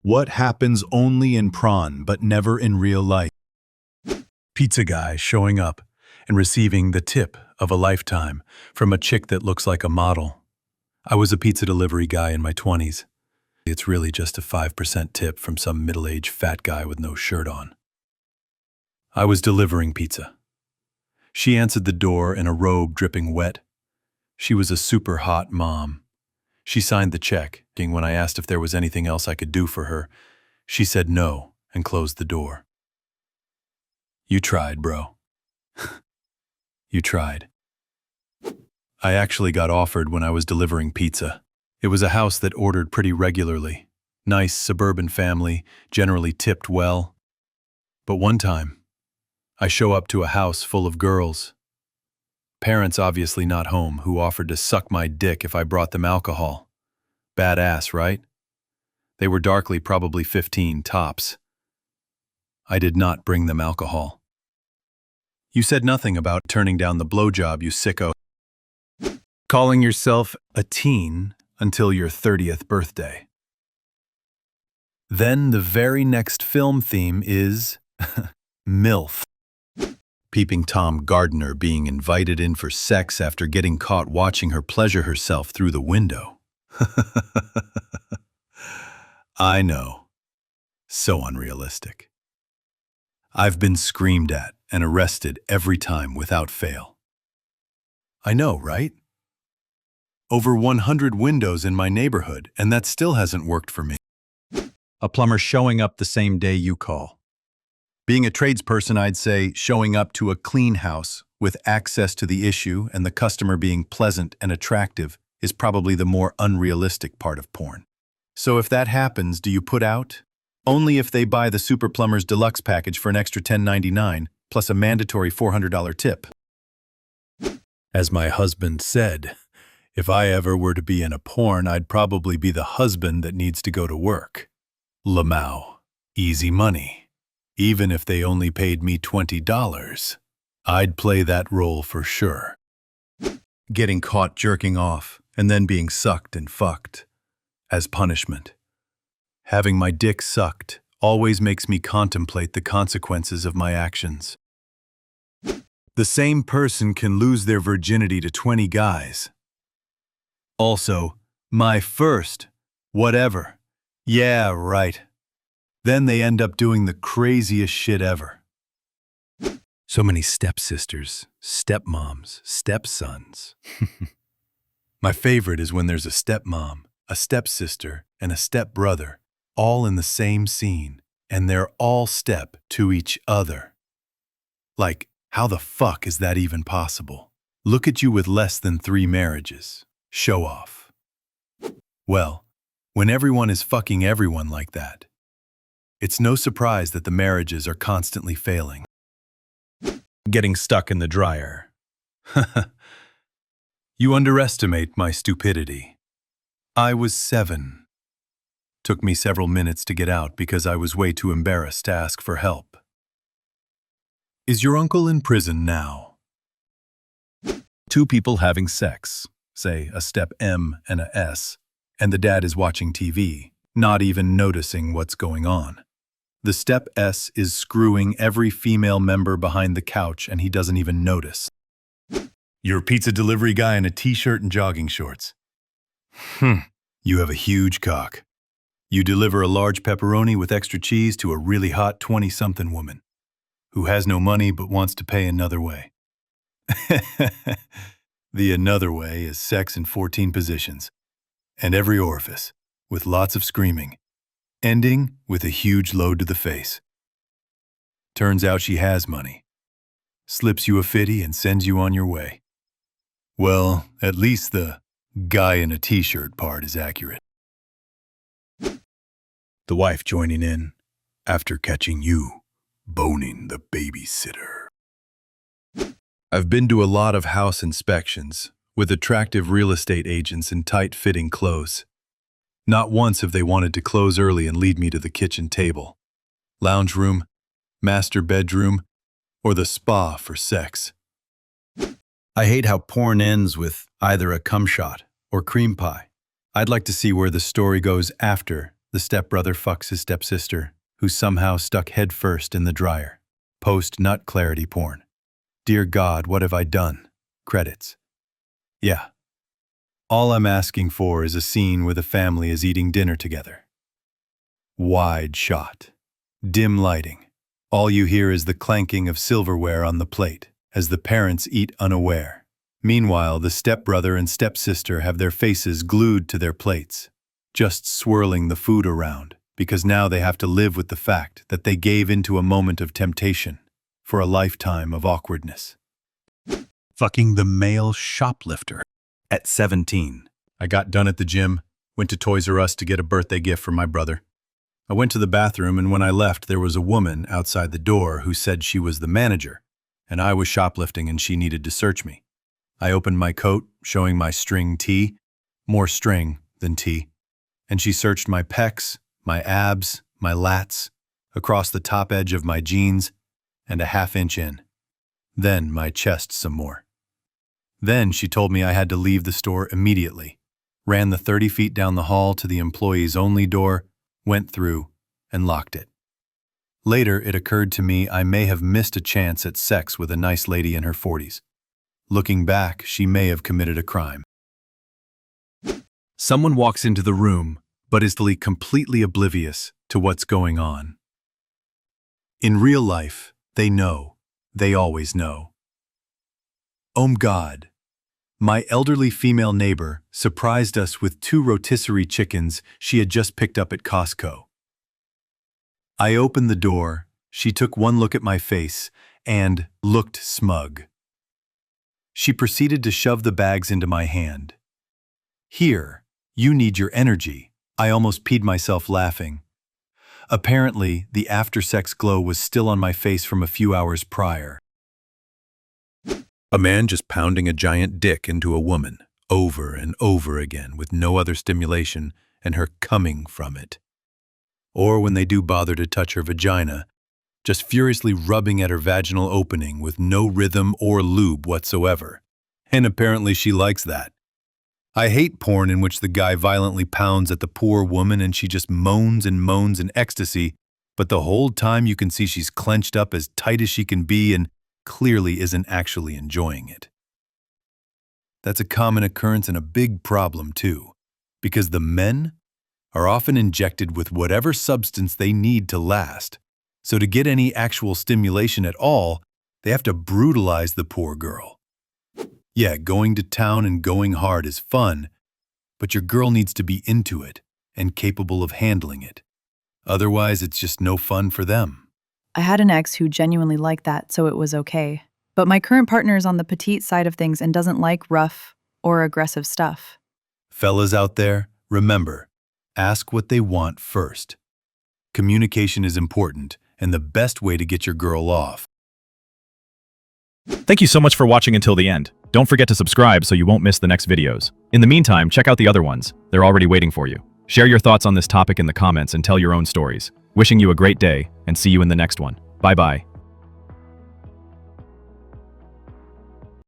What happens only in prawn but never in real life? Pizza guy showing up and receiving the tip of a lifetime from a chick that looks like a model. I was a pizza delivery guy in my 20s. It's really just a 5% tip from some middle-aged fat guy with no shirt on. I was delivering pizza. She answered the door in a robe dripping wet. She was a super hot mom. She signed the check, and when I asked if there was anything else I could do for her, she said no and closed the door. You tried, bro. You tried. I actually got offered when I was delivering pizza. It was a house that ordered pretty regularly. Nice suburban family, generally tipped well. But one time, I show up to a house full of girls. Parents obviously not home, who offered to suck my dick if I brought them alcohol. Badass, right? They were darkly probably 15 tops. I did not bring them alcohol. You said nothing about turning down the blowjob, you sicko. Calling yourself a teen until your 30th birthday. Then the very next film theme is MILF. Peeping Tom Gardner being invited in for sex after getting caught watching her pleasure herself through the window. I know. So unrealistic. I've been screamed at and arrested every time without fail. I know, right? Over 100 windows in my neighborhood, and that still hasn't worked for me. A plumber showing up the same day you call. Being a tradesperson, I'd say showing up to a clean house with access to the issue and the customer being pleasant and attractive is probably the more unrealistic part of porn. So if that happens, do you put out? Only if they buy the Super Plumbers Deluxe package for an extra $10.99 plus a mandatory $400 tip. As my husband said, if I ever were to be in a porn, I'd probably be the husband that needs to go to work. Lamau. Easy money. Even if they only paid me $20, I'd play that role for sure. Getting caught jerking off and then being sucked and fucked as punishment. Having my dick sucked always makes me contemplate the consequences of my actions. The same person can lose their virginity to 20 guys. Also, my first, whatever. Yeah, right. Then they end up doing the craziest shit ever. So many stepsisters, stepmoms, stepsons. My favorite is when there's a stepmom, a stepsister, and a stepbrother, all in the same scene, and they're all step to each other. Like, how the fuck is that even possible? Look at you with less than 3 marriages. Show off. Well, when everyone is fucking everyone like that, it's no surprise that the marriages are constantly failing. Getting stuck in the dryer. You underestimate my stupidity. I was 7. Took me several minutes to get out because I was way too embarrassed to ask for help. Is your uncle in prison now? 2 people having sex, say a step M and a S, and the dad is watching TV, not even noticing what's going on. The step S is screwing every female member behind the couch and he doesn't even notice. You're a pizza delivery guy in a t-shirt and jogging shorts. You have a huge cock. You deliver a large pepperoni with extra cheese to a really hot 20-something woman who has no money but wants to pay another way. The another way is sex in 14 positions and every orifice with lots of screaming, ending with a huge load to the face. Turns out she has money, slips you a fitty and sends you on your way. Well, at least the guy in a t-shirt part is accurate. The wife joining in after catching you boning the babysitter. I've been to a lot of house inspections with attractive real estate agents in tight-fitting clothes. Not once have they wanted to close early and lead me to the kitchen table, lounge room, master bedroom, or the spa for sex. I hate how porn ends with either a cum shot or cream pie. I'd like to see where the story goes after The stepbrother fucks his stepsister, who's somehow stuck headfirst in the dryer. Post-nut clarity porn. Dear God, what have I done? Credits. Yeah. All I'm asking for is a scene where the family is eating dinner together. Wide shot. Dim lighting. All you hear is the clanking of silverware on the plate as the parents eat unaware. Meanwhile, the stepbrother and stepsister have their faces glued to their plates, just swirling the food around, because now they have to live with the fact that they gave into a moment of temptation for a lifetime of awkwardness. Fucking the male shoplifter. At 17, I got done at the gym, went to Toys R Us to get a birthday gift for my brother. I went to the bathroom, and when I left, there was a woman outside the door who said she was the manager, and I was shoplifting and she needed to search me. I opened my coat, showing my string tee, more string than tee, and she searched my pecs, my abs, my lats, across the top edge of my jeans, and a half-inch in. Then my chest some more. Then she told me I had to leave the store immediately, ran the 30 feet down the hall to the employees-only door, went through, and locked it. Later, it occurred to me I may have missed a chance at sex with a nice lady in her 40s. Looking back, she may have committed a crime. Someone walks into the room, but is completely oblivious to what's going on. In real life, they know. They always know. Oh God. My elderly female neighbor surprised us with 2 rotisserie chickens she had just picked up at Costco. I opened the door, she took one look at my face, and looked smug. She proceeded to shove the bags into my hand. Here, you need your energy. I almost peed myself laughing. Apparently, the after-sex glow was still on my face from a few hours prior. A man just pounding a giant dick into a woman, over and over again with no other stimulation and her coming from it. Or when they do bother to touch her vagina, just furiously rubbing at her vaginal opening with no rhythm or lube whatsoever. And apparently she likes that. I hate porn in which the guy violently pounds at the poor woman and she just moans and moans in ecstasy, but the whole time you can see she's clenched up as tight as she can be and clearly isn't actually enjoying it. That's a common occurrence and a big problem too, because the men are often injected with whatever substance they need to last, so to get any actual stimulation at all, they have to brutalize the poor girl. Yeah, going to town and going hard is fun, but your girl needs to be into it and capable of handling it. Otherwise, it's just no fun for them. I had an ex who genuinely liked that, so it was okay. But my current partner is on the petite side of things and doesn't like rough or aggressive stuff. Fellas out there, remember, ask what they want first. Communication is important and the best way to get your girl off. Thank you so much for watching until the end. Don't forget to subscribe so you won't miss the next videos. In the meantime, check out the other ones. They're already waiting for you. Share your thoughts on this topic in the comments and tell your own stories. Wishing you a great day, and see you in the next one. Bye-bye.